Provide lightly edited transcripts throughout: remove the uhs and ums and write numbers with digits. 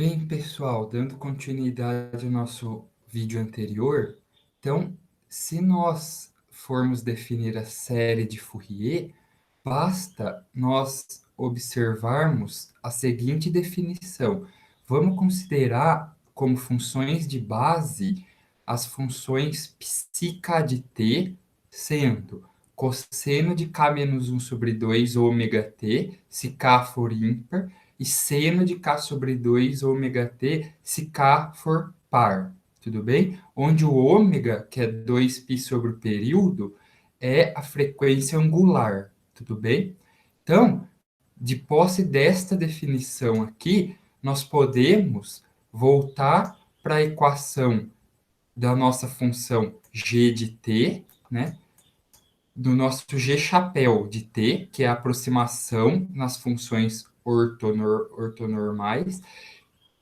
Bem, pessoal, dando continuidade ao nosso vídeo anterior, então, se nós formos definir a série de Fourier, basta nós observarmos a seguinte definição. Vamos considerar como funções de base as funções psica de t, sendo cosseno de k menos 1 sobre 2 ômega t, se k for ímpar, e seno de k sobre 2 ômega t, se k for par. Tudo bem? Onde o ômega, que é 2π sobre o período, é a frequência angular. Tudo bem? Então, de posse desta definição aqui, nós podemos voltar para a equação da nossa função g de t, né? Do nosso g chapéu de t, que é a aproximação nas funções ortonormais.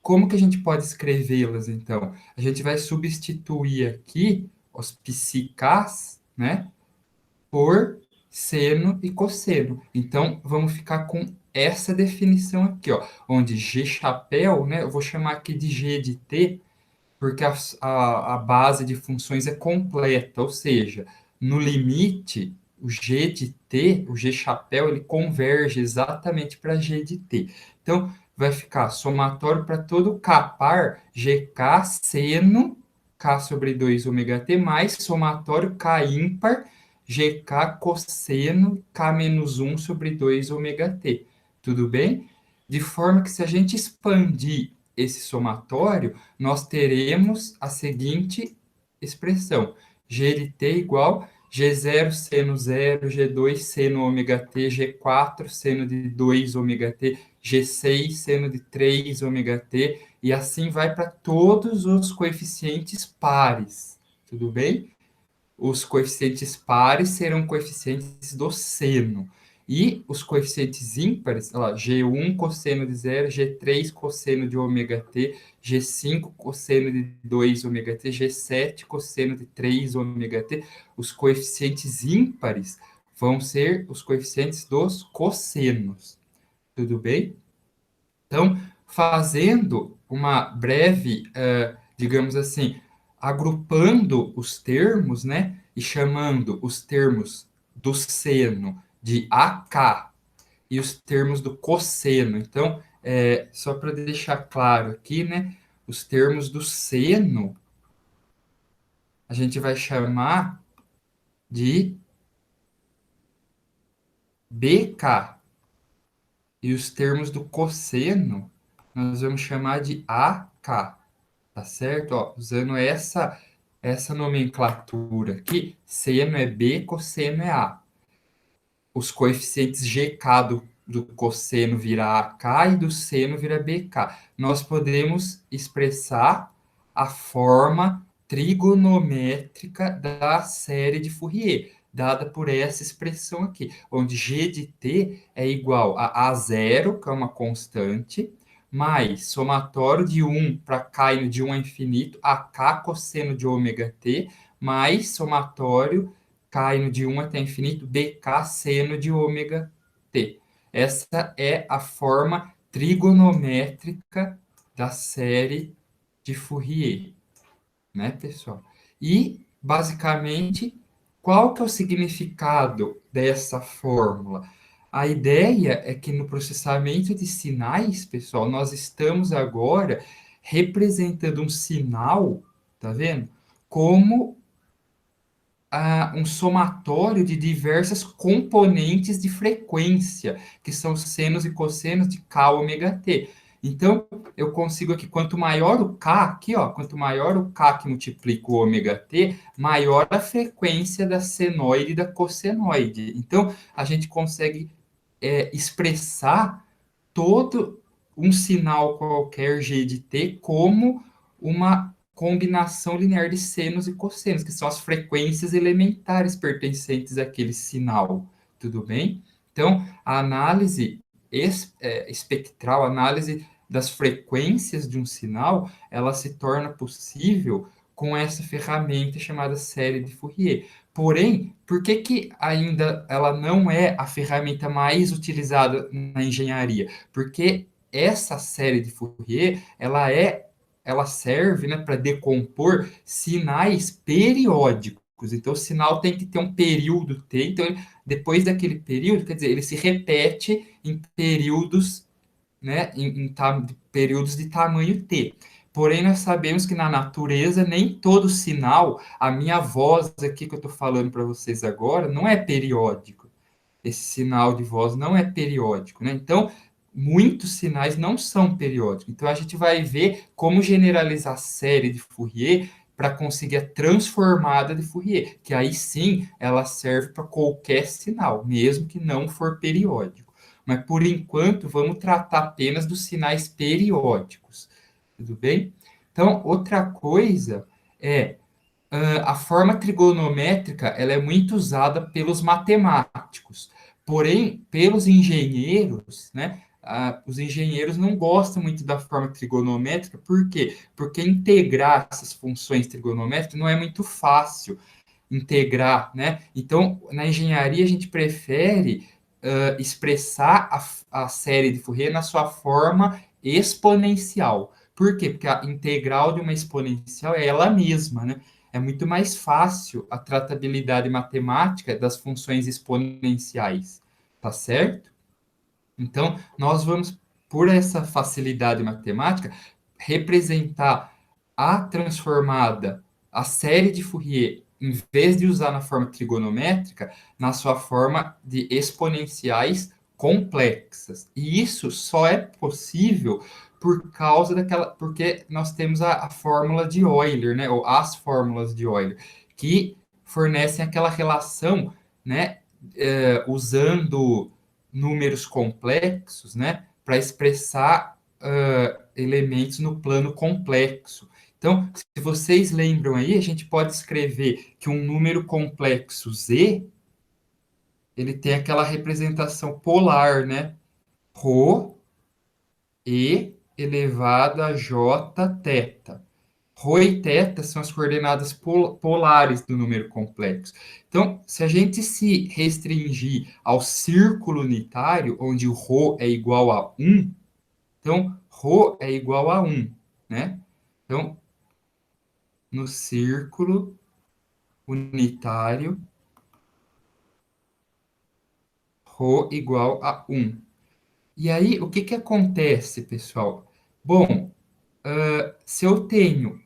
Como que a gente pode escrevê-las, então? A gente vai substituir aqui os psicas, né, por seno e cosseno. Então, vamos ficar com essa definição aqui, ó, onde g chapéu, né, eu vou chamar aqui de g de t, porque a base de funções é completa, ou seja, no limite, o g de t, o g chapéu, ele converge exatamente para g de t. Então, vai ficar somatório para todo k par, gk seno k sobre 2 ômega t, mais somatório k ímpar, gk cosseno k menos 1 sobre 2 ômega t. Tudo bem? De forma que se a gente expandir esse somatório, nós teremos a seguinte expressão: g de t igual g0 seno 0, g2 seno ômega t, g4 seno de 2 ômega t, g6 seno de 3 ômega t, e assim vai para todos os coeficientes pares. Tudo bem? Os coeficientes pares serão coeficientes do seno. E os coeficientes ímpares, ó, G1 cosseno de 0, G3 cosseno de ômega t, G5 cosseno de 2 ômega t, G7 cosseno de 3 ômega t. Os coeficientes ímpares vão ser os coeficientes dos cossenos. Tudo bem? Então, fazendo uma breve, digamos assim, agrupando os termos, né, e chamando os termos do seno de AK e os termos do cosseno. Então, só para deixar claro aqui, né, os termos do seno a gente vai chamar de BK e os termos do cosseno nós vamos chamar de AK. Tá certo? Ó, usando essa nomenclatura aqui, seno é B, cosseno é A. Os coeficientes GK do cosseno vira AK e do seno vira BK. Nós podemos expressar a forma trigonométrica da série de Fourier, dada por essa expressão aqui, onde G de t é igual a A0, que é uma constante, mais somatório de 1 para k indo de 1 a infinito, a k cosseno de ômega t, mais somatório k indo de 1 até infinito, bk seno de ômega t. Essa é a forma trigonométrica da série de Fourier, né, pessoal? E, basicamente, qual que é o significado dessa fórmula? A ideia é que no processamento de sinais, pessoal, nós estamos agora representando um sinal, tá vendo? Como um somatório de diversas componentes de frequência, que são senos e cossenos de k ômega t. Então, eu consigo aqui, quanto maior o k, aqui, ó, quanto maior o k que multiplica o ômega t, maior a frequência da senoide e da cossenoide. Então, a gente consegue expressar todo um sinal qualquer g de t como uma combinação linear de senos e cossenos, que são as frequências elementares pertencentes àquele sinal. Tudo bem? Então, a análise espectral, a análise das frequências de um sinal, ela se torna possível com essa ferramenta chamada série de Fourier. Porém, por que que ainda ela não é a ferramenta mais utilizada na engenharia? Porque essa série de Fourier, ela serve, né, para decompor sinais periódicos. Então, o sinal tem que ter um período T. Então, depois daquele período, quer dizer, ele se repete em períodos, né, períodos de tamanho T. Porém, nós sabemos que na natureza nem todo sinal, a minha voz aqui que eu estou falando para vocês agora, não é periódico. Esse sinal de voz não é periódico, né? Então, muitos sinais não são periódicos. Então, a gente vai ver como generalizar a série de Fourier para conseguir a transformada de Fourier, que aí sim ela serve para qualquer sinal, mesmo que não for periódico. Mas por enquanto, vamos tratar apenas dos sinais periódicos. Tudo bem? Então, outra coisa é a forma trigonométrica ela é muito usada pelos matemáticos, porém, pelos engenheiros, né? Os engenheiros não gostam muito da forma trigonométrica, por quê? Porque integrar essas funções trigonométricas não é muito fácil integrar, né? Então, na engenharia, a gente prefere expressar a série de Fourier na sua forma exponencial. Por quê? Porque a integral de uma exponencial é ela mesma, né? É muito mais fácil a tratabilidade matemática das funções exponenciais, tá certo? Então, nós vamos, por essa facilidade matemática, representar a transformada, a série de Fourier, em vez de usar na forma trigonométrica, na sua forma de exponenciais complexas. E isso só é possível por causa porque nós temos a fórmula de Euler, né, ou as fórmulas de Euler, que fornecem aquela relação, né, usando números complexos, né, para expressar elementos no plano complexo. Então, se vocês lembram aí, a gente pode escrever que um número complexo z, ele tem aquela representação polar, né? Rho e elevado a j θ. Rho e θ são as coordenadas polares do número complexo. Então, se a gente se restringir ao círculo unitário, onde o Rho é igual a 1, então, Rho é igual a 1, né? Então, no círculo unitário, Rho igual a 1. E aí, o que que acontece, pessoal? Bom, se eu tenho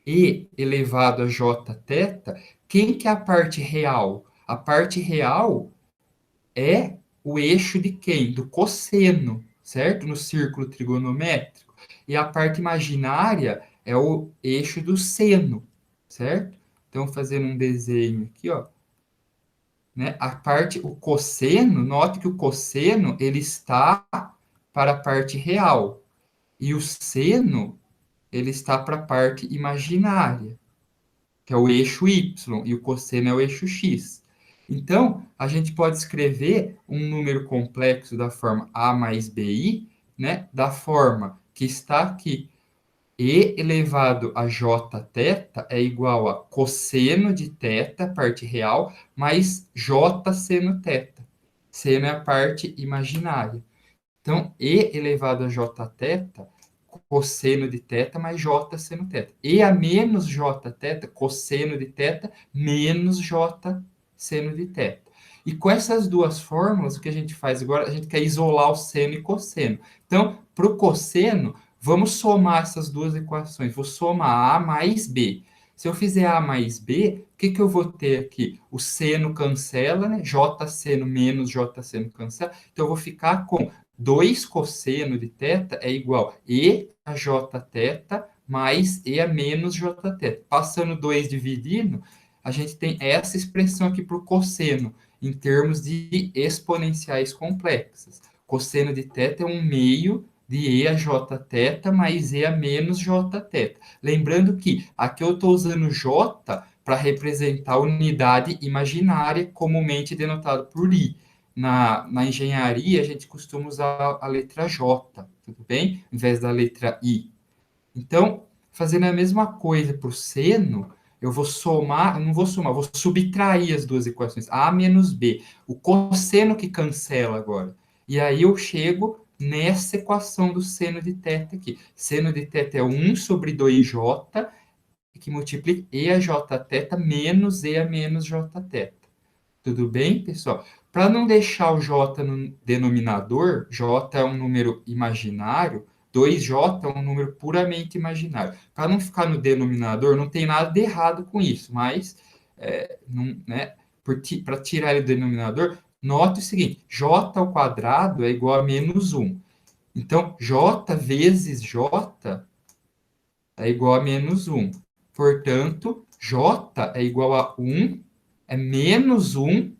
E elevado a jθ, quem que é a parte real? A parte real é o eixo de quem? Do cosseno, certo? No círculo trigonométrico. E a parte imaginária é o eixo do seno, certo? Então, fazendo um desenho aqui, ó, né? O cosseno, note que o cosseno ele está para a parte real e o seno ele está para a parte imaginária, que é o eixo y, e o cosseno é o eixo x. Então, a gente pode escrever um número complexo da forma a mais bi, né, da forma que está aqui. E elevado a jθ é igual a cosseno de θ, parte real, mais j seno θ. Seno é a parte imaginária. Então, E elevado a jθ, cosseno de θ mais j seno θ. E a menos jθ, cosseno de θ, menos j seno de θ. E com essas duas fórmulas, o que a gente faz agora? A gente quer isolar o seno e cosseno. Então, para o cosseno, vamos somar essas duas equações. Vou somar A mais B. Se eu fizer A mais B, o que, que eu vou ter aqui? O seno cancela, né? J seno menos J seno cancela. Então, eu vou ficar com 2 cosseno de θ é igual E a jθ mais E a menos jθ. Passando 2 dividindo, a gente tem essa expressão aqui para o cosseno, em termos de exponenciais complexas. Cosseno de θ é 1 meio de E a jθ mais E a menos jθ. Lembrando que aqui eu estou usando J para representar a unidade imaginária, comumente denotada por I. Na engenharia, a gente costuma usar a letra J, tudo bem? Em vez da letra I. Então, fazendo a mesma coisa para o seno, eu vou somar, não vou somar, vou subtrair as duas equações, A menos B. O cosseno que cancela agora. E aí eu chego nessa equação do seno de θ aqui. Seno de θ é 1 sobre 2j, que multiplica e a jθ menos e a menos jθ. Tudo bem, pessoal? Para não deixar o j no denominador, j é um número imaginário, 2j é um número puramente imaginário. Para não ficar no denominador, não tem nada de errado com isso, mas né, para tirar ele do denominador, note o seguinte, j ao quadrado é igual a menos 1. Então, j vezes j é igual a menos 1. Portanto, j é igual a 1, é menos 1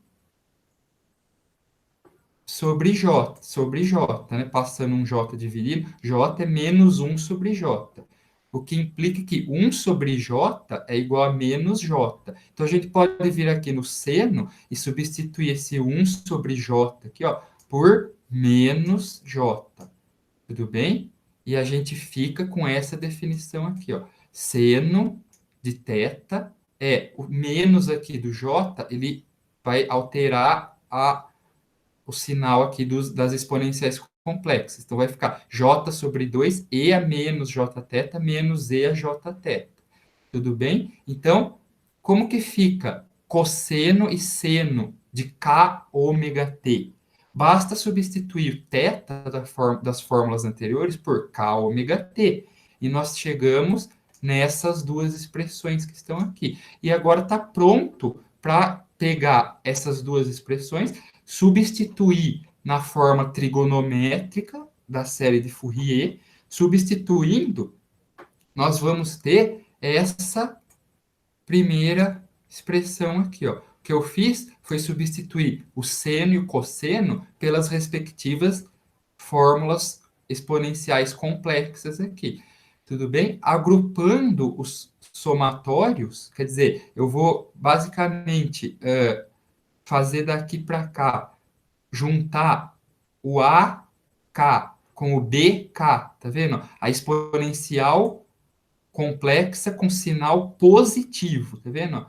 sobre j, né? Passando um j dividido, j é menos 1 sobre j. O que implica que 1 sobre j é igual a menos j. Então, a gente pode vir aqui no seno e substituir esse 1 sobre j aqui, ó, por menos j. Tudo bem? E a gente fica com essa definição aqui, ó. Seno de θ é o menos aqui do j, ele vai alterar o sinal aqui das exponenciais complexas. Então, vai ficar j sobre 2 e a menos jθ menos e a jθ. Tudo bem? Então, como que fica cosseno e seno de k ômega t? Basta substituir o θ das fórmulas anteriores por k ômega t. E nós chegamos nessas duas expressões que estão aqui. E agora está pronto para pegar essas duas expressões, substituir na forma trigonométrica da série de Fourier, substituindo, nós vamos ter essa primeira expressão aqui, ó. O que eu fiz foi substituir o seno e o cosseno pelas respectivas fórmulas exponenciais complexas aqui. Tudo bem? Agrupando os somatórios, quer dizer, eu vou basicamente fazer daqui para cá, juntar o AK com o BK, tá vendo? A exponencial complexa com sinal positivo, tá vendo?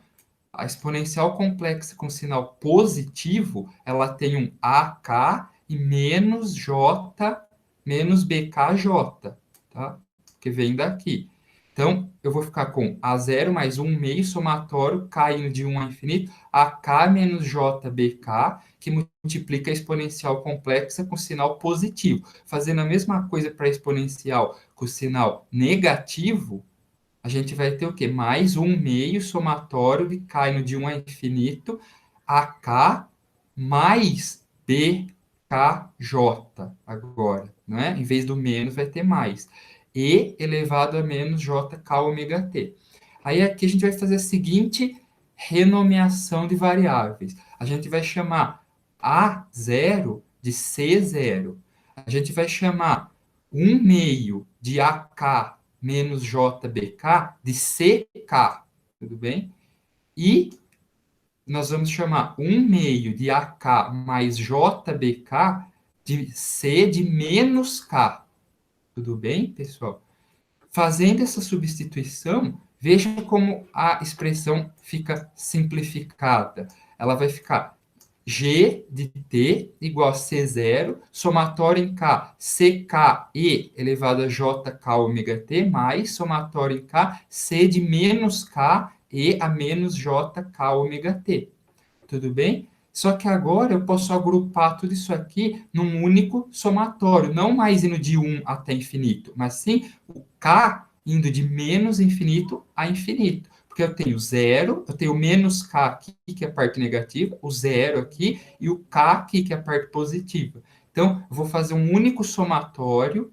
A exponencial complexa com sinal positivo, ela tem um AK e menos J, menos BKJ, tá? Que vem daqui. Então, eu vou ficar com A0 mais 1 meio somatório, K indo de 1 a infinito, AK menos JBK, que multiplica a exponencial complexa com sinal positivo. Fazendo a mesma coisa para a exponencial com sinal negativo, a gente vai ter o quê? Mais 1 meio somatório de K indo de 1 a infinito, AK mais BKJ agora, não é? Em vez do menos, vai ter mais. E elevado a menos JK ômega T. Aí aqui a gente vai fazer a seguinte renomeação de variáveis. A gente vai chamar A0 de C0. A gente vai chamar 1 meio de AK menos JBK de CK, tudo bem? E nós vamos chamar 1 meio de AK mais JBK de C de menos K, tudo bem, pessoal? Fazendo essa substituição, veja como a expressão fica simplificada. Ela vai ficar G de T igual a C0, somatório em K, CKE elevado a JK ômega T, mais somatório em K, C de menos K e a menos JK ômega T. Tudo bem? Só que agora eu posso agrupar tudo isso aqui num único somatório, não mais indo de 1 até infinito, mas sim o K indo de menos infinito a infinito. Porque eu tenho zero, eu tenho menos K aqui, que é a parte negativa, o zero aqui, e o K aqui, que é a parte positiva. Então, eu vou fazer um único somatório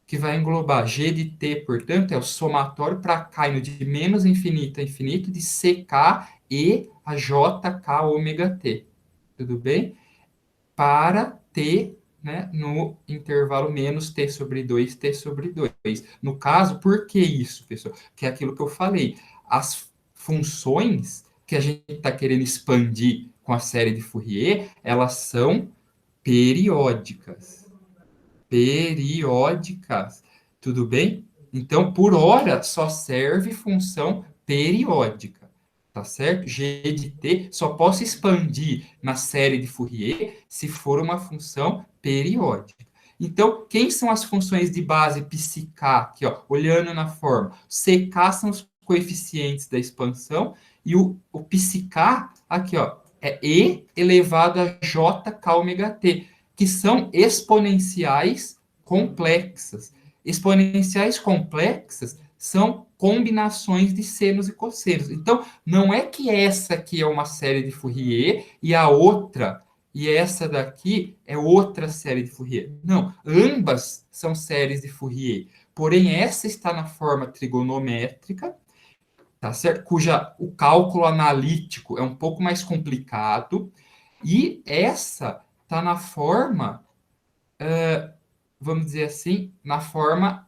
que vai englobar G de T, portanto, é o somatório para K indo de menos infinito a infinito, de CK e a JK ômega T. Tudo bem? Para T, né, no intervalo menos T sobre 2, T sobre 2. No caso, por que isso, pessoal? Que é aquilo que eu falei. As funções que a gente está querendo expandir com a série de Fourier, elas são periódicas. Periódicas. Tudo bem? Então, por hora, só serve função periódica. Tá certo? G de t só posso expandir na série de Fourier se for uma função periódica. Então, quem são as funções de base psiK, aqui, ó, olhando na forma? CK são os coeficientes da expansão, e o psiK, aqui, ó, é E elevado a JK ômega T, que são exponenciais complexas. Exponenciais complexas são combinações de senos e cossenos. Então, não é que essa aqui é uma série de Fourier e a outra, e essa daqui é outra série de Fourier. Não, ambas são séries de Fourier. Porém, essa está na forma trigonométrica, tá certo? Cuja o cálculo analítico é um pouco mais complicado, e essa está na forma, vamos dizer assim, na forma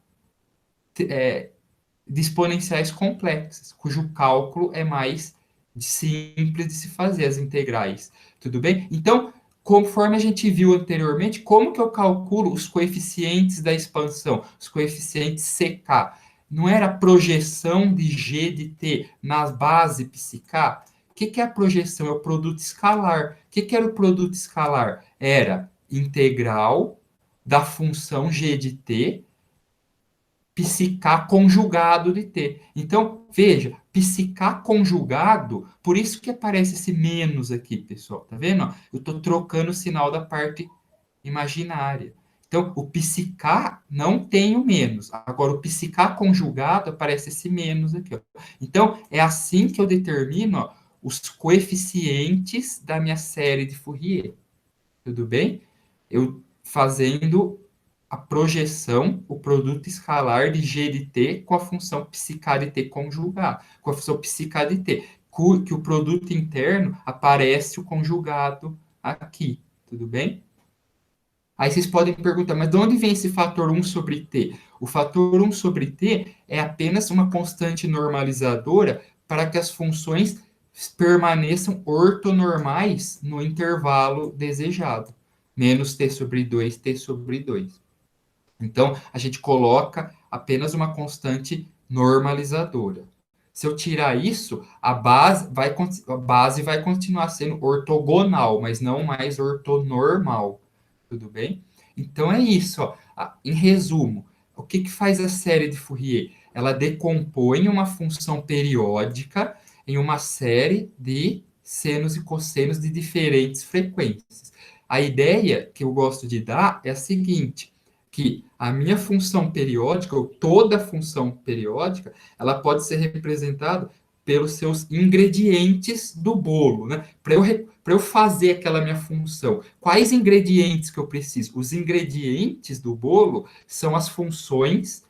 de exponenciais complexas, cujo cálculo é mais simples de se fazer, as integrais. Tudo bem? Então, conforme a gente viu anteriormente, como que eu calculo os coeficientes da expansão, os coeficientes CK? Não era projeção de G de T na base psiK? O que é a projeção? É o produto escalar. O que era o produto escalar? Era integral da função G de T psicar conjugado de T. Então, veja, psicar conjugado, por isso que aparece esse menos aqui, pessoal. Tá vendo? Eu estou trocando o sinal da parte imaginária. Então, o psicar não tem o menos. Agora, o psicar conjugado aparece esse menos aqui. Ó. Então, é assim que eu determino ó, os coeficientes da minha série de Fourier. Tudo bem? Eu fazendo a projeção, o produto escalar de G de T com a função psiK de T conjugado, com a função psiK de T, que o produto interno aparece o conjugado aqui, tudo bem? Aí vocês podem perguntar, mas de onde vem esse fator 1 sobre T? O fator 1 sobre T é apenas uma constante normalizadora para que as funções permaneçam ortonormais no intervalo desejado. Menos T sobre 2, T sobre 2. Então, a gente coloca apenas uma constante normalizadora. Se eu tirar isso, a base vai continuar sendo ortogonal, mas não mais ortonormal. Tudo bem? Então é isso. Ó. Em resumo, o que faz a série de Fourier? Ela decompõe uma função periódica em uma série de senos e cossenos de diferentes frequências. A ideia que eu gosto de dar é a seguinte: que a minha função periódica, ou toda função periódica, ela pode ser representada pelos seus ingredientes do bolo, né? Para eu fazer aquela minha função, quais ingredientes que eu preciso? Os ingredientes do bolo são as funções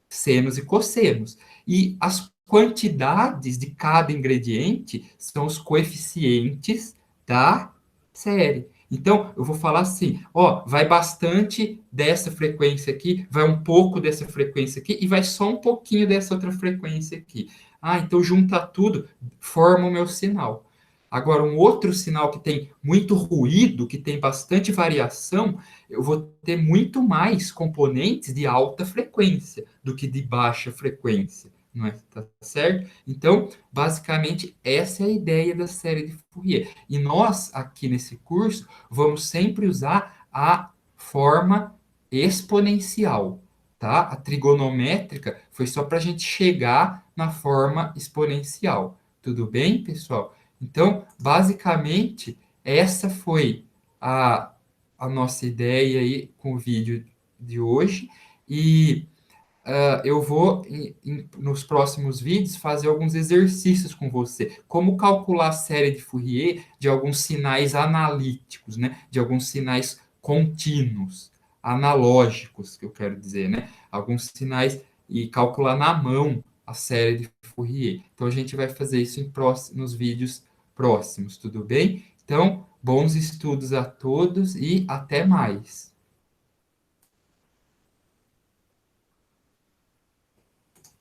senos e cossenos. E as quantidades de cada ingrediente são os coeficientes da série. Então, eu vou falar assim, ó, vai bastante dessa frequência aqui, vai um pouco dessa frequência aqui e vai só um pouquinho dessa outra frequência aqui. Ah, então junta tudo, forma o meu sinal. Agora, um outro sinal que tem muito ruído, que tem bastante variação, eu vou ter muito mais componentes de alta frequência do que de baixa frequência, não é? Tá certo? Então, basicamente, essa é a ideia da série de Fourier. E nós, aqui nesse curso, vamos sempre usar a forma exponencial, tá? A trigonométrica foi só para a gente chegar na forma exponencial. Tudo bem, pessoal? Então, basicamente, essa foi a a nossa ideia aí com o vídeo de hoje. E eu vou, nos próximos vídeos, fazer alguns exercícios com você. Como calcular a série de Fourier de alguns sinais analíticos, né? De alguns sinais contínuos, analógicos, que eu quero dizer, né? Alguns sinais e calcular na mão a série de Fourier. Então, a gente vai fazer isso nos vídeos próximos, tudo bem? Então, bons estudos a todos e até mais.